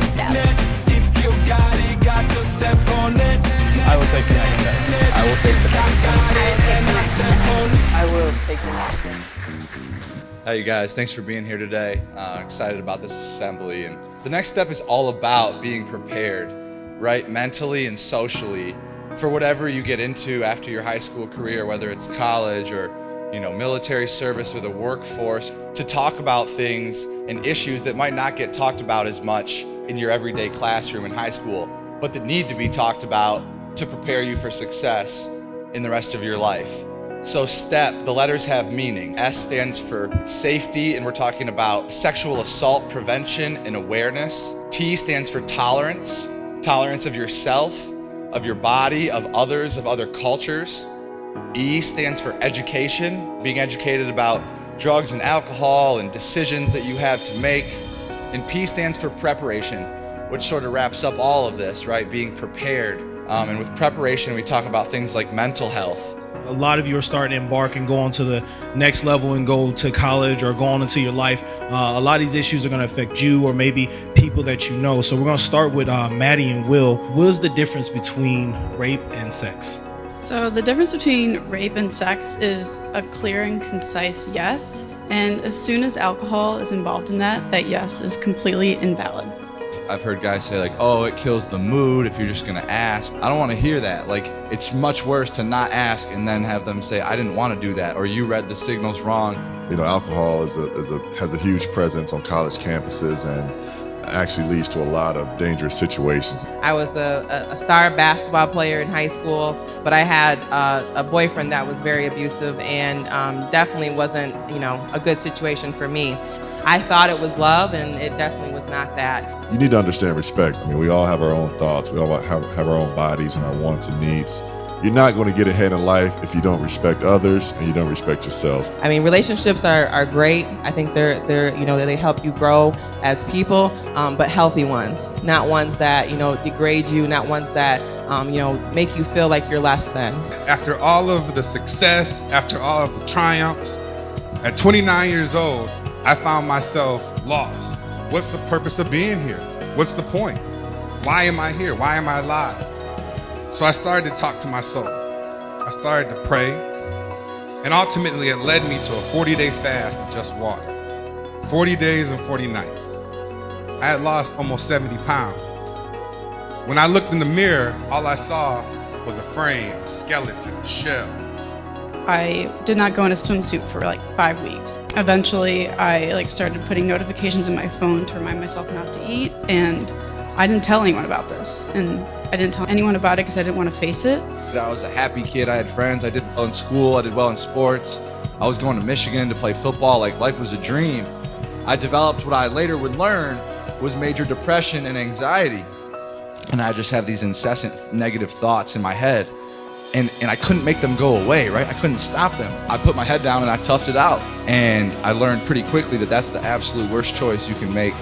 next step. If you got it, got to step on it. I will take the next step. I will take the next step. I will take the next step. Hey you guys, thanks for being here today. Excited about this assembly. And the next step is all about being prepared, right? Mentally and socially for whatever you get into after your high school career, whether it's college or military service or the workforce, to talk about things and issues that might not get talked about as much in your everyday classroom in high school, but that need to be talked about to prepare you for success in the rest of your life. So STEP, the letters have meaning. S stands for safety, and we're talking about sexual assault prevention and awareness. T stands for tolerance, tolerance of yourself, of your body, of others, of other cultures. E stands for education, being educated about drugs and alcohol and decisions that you have to make. And P stands for preparation, which sort of wraps up all of this, right? Being prepared. And with preparation, we talk about things like mental health. A lot of you are starting to embark and go on to the next level and go to college or go on into your life. A lot of these issues are going to affect you or maybe people that you know. So we're going to start with Maddie and Will. What's the difference between rape and sex? So the difference between rape and sex is a clear and concise yes. And as soon as alcohol is involved in that yes is completely invalid. I've heard guys say like, oh, it kills the mood if you're just gonna ask. I don't wanna hear that. Like, it's much worse to not ask and then have them say, I didn't wanna do that, or you read the signals wrong. Alcohol has a huge presence on college campuses and actually leads to a lot of dangerous situations. I was a star basketball player in high school, but I had a boyfriend that was very abusive and definitely wasn't, a good situation for me. I thought it was love, and it definitely was not that. You need to understand respect. We all have our own thoughts. We all have our own bodies and our wants and needs. You're not going to get ahead in life if you don't respect others and you don't respect yourself. Relationships are great. I think they help you grow as people, but healthy ones, not ones that degrade you, not ones that make you feel like you're less than. After all of the success, after all of the triumphs, at 29 years old, I found myself lost. What's the purpose of being here? What's the point? Why am I here? Why am I alive? So I started to talk to my soul. I started to pray, and ultimately it led me to a 40-day fast of just water. 40 days and 40 nights. I had lost almost 70 pounds. When I looked in the mirror, all I saw was a frame, a skeleton, a shell. I did not go in a swimsuit for like 5 weeks. Eventually, I started putting notifications in my phone to remind myself not to eat, and I didn't tell anyone about this. And I didn't tell anyone about it because I didn't want to face it. I was a happy kid. I had friends. I did well in school. I did well in sports. I was going to Michigan to play football. Like, life was a dream. I developed what I later would learn was major depression and anxiety. And I just have these incessant negative thoughts in my head. And I couldn't make them go away, right? I couldn't stop them. I put my head down and I toughed it out. And I learned pretty quickly that that's the absolute worst choice you can make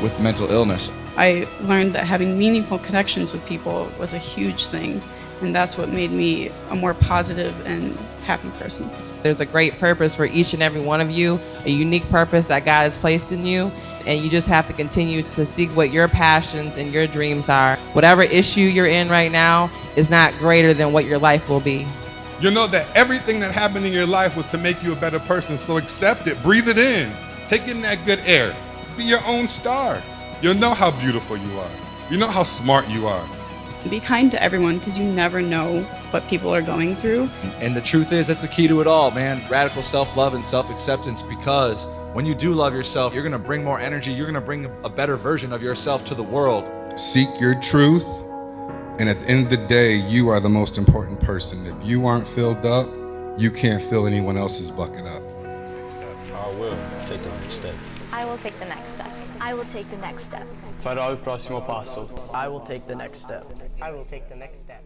with mental illness. I learned that having meaningful connections with people was a huge thing. And that's what made me a more positive and happy person. There's a great purpose for each and every one of you, a unique purpose that God has placed in you, and you just have to continue to seek what your passions and your dreams are. Whatever issue you're in right now is not greater than what your life will be. You know that everything that happened in your life was to make you a better person, so accept it, breathe it in, take in that good air, be your own star. You'll know how beautiful you are. You know how smart you are. Be kind to everyone because you never know what people are going through. And the truth is, that's the key to it all, man. Radical self-love and self-acceptance, because when you do love yourself, you're gonna bring more energy, you're gonna bring a better version of yourself to the world. Seek your truth, and at the end of the day, you are the most important person. If you aren't filled up, you can't fill anyone else's bucket up. I will take the next step. I will take the next step. I will take the next step. Farò il prossimo passo. I will take the next step. I will take the next step.